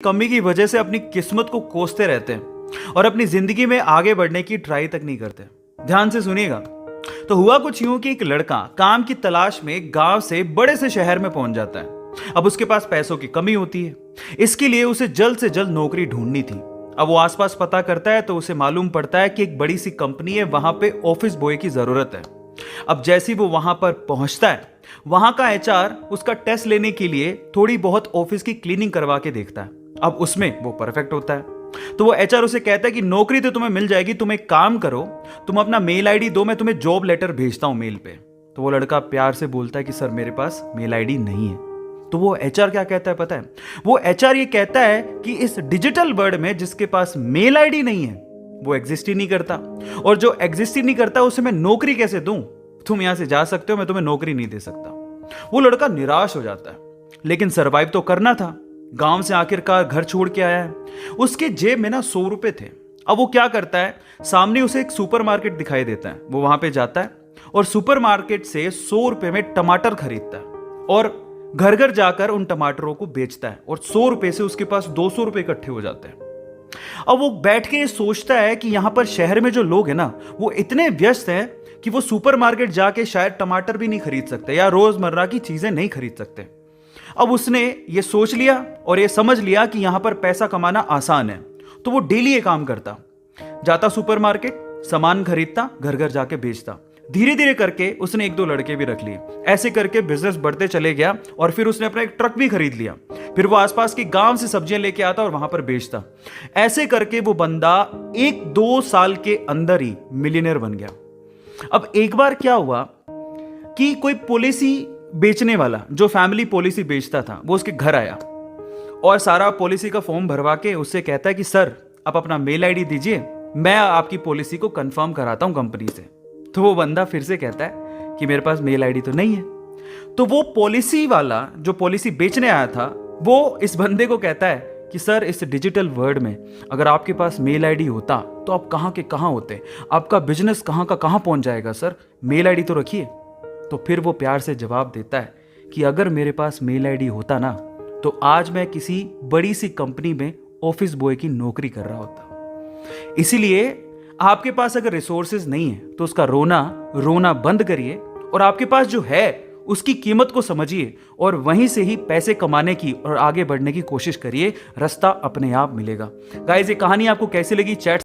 कमी की वजह से अपनी किस्मत को कोसते रहते हैं और अपनी जिंदगी में आगे बढ़ने की ट्राई तक नहीं करते। ध्यान से सुनिएगा। तो हुआ कुछ यूं कि एक लड़का काम की तलाश में गांव से बड़े से शहर में पहुंच जाता है। अब उसके पास पैसों की कमी होती है, इसके लिए उसे जल्द से जल्द नौकरी ढूंढनी थी। अब वो आसपास पता करता है तो उसे मालूम पड़ता है कि एक बड़ी सी कंपनी है, वहां पे ऑफिस बॉय की जरूरत है। अब जैसे ही वो वहां पर पहुंचता है, वहां का एचआर उसका टेस्ट लेने के लिए थोड़ी बहुत ऑफिस की क्लीनिंग करवा के देखता है। अब उसमें वो परफेक्ट होता है। तो वो एचआर उसे कहता है कि नौकरी तो तुम्हें मिल जाएगी, तुम एक काम करो, तुम अपना मेल आईडी दो, मैं तुम्हें जॉब लेटर भेजता हूं मेल पे। तो वो लड़का प्यार से बोलता है कि सर मेरे पास मेल आईडी नहीं है। तो वो एचआर क्या कहता है पता है? वो एचआर ये कहता है कि इस डिजिटल वर्ल्ड में जिसके पास मेल आईडी नहीं है वो एग्जिस्ट ही नहीं करता, और जो एग्जिस्ट ही नहीं करता उसे मैं नौकरी कैसे दूं? तुम यहां से जा सकते हो, मैं तुम्हें नौकरी नहीं दे सकता। वो लड़का निराश हो जाता है, लेकिन सरवाइव तो करना था। गांव से आखिरकार घर छोड़ के आया है। उसके जेब में ना 100 रुपए थे। अब वो क्या करता है, सामने उसे एक सुपरमार्केट दिखाई देता है। वो वहां पे जाता है और सुपरमार्केट से 100 रुपए में टमाटर खरीदता है और घर घर जाकर उन टमाटरों को बेचता है, और 100 रुपए से उसके पास 200 रुपए इकट्ठे हो जाते हैं। अब वो बैठ के सोचता है कि यहां पर शहर में जो लोग हैं ना, वो इतने व्यस्त हैं कि वो सुपरमार्केट जाके शायद टमाटर भी नहीं खरीद सकते या रोजमर्रा की चीजें नहीं खरीद सकते। अब उसने ये सोच लिया और ये समझ लिया कि यहां पर पैसा कमाना आसान है। तो वो डेली ये काम करता, जाता सुपरमार्केट, सामान खरीदता, घर घर जाके बेचता। धीरे धीरे करके उसने 1-2 लड़के भी रख लिए। ऐसे करके बिजनेस बढ़ते चले गया और फिर उसने अपना एक ट्रक भी खरीद लिया। फिर वो आसपास के गांव से सब्जियां लेके आता और वहां पर बेचता। ऐसे करके वो बंदा 1-2 साल के अंदर ही मिलियनेयर बन गया। अब एक बार क्या हुआ कि कोई पॉलिसी बेचने वाला, जो फैमिली पॉलिसी बेचता था, वो उसके घर आया और सारा पॉलिसी का फॉर्म भरवा के उससे कहता है कि सर आप अपना मेल आईडी दीजिए, मैं आपकी पॉलिसी को कंफर्म कराता हूं कंपनी से। तो वो बंदा फिर से कहता है कि मेरे पास मेल आईडी तो नहीं है। तो वो पॉलिसी वाला जो पॉलिसी बेचने आया था, वो इस बंदे को कहता है कि सर इस डिजिटल वर्ल्ड में अगर आपके पास मेल आईडी होता तो आप कहां के कहां होते, आपका बिजनेस कहां का कहां पहुंच जाएगा, सर मेल आईडी तो रखिए। तो फिर वो प्यार से जवाब देता है कि अगर मेरे पास मेल आईडी होता ना, तो आज मैं किसी बड़ी सी कंपनी में ऑफिस बॉय की नौकरी कर रहा होता। इसीलिए आपके पास अगर रिसोर्सेज नहीं है तो उसका रोना बंद करिए और आपके पास जो है उसकी कीमत को समझिए और वहीं से ही पैसे कमाने की और आगे बढ़ने की कोशिश करिए। रास्ता अपने आप मिलेगा। गाइस, ये कहानी आपको कैसी लगी? चैट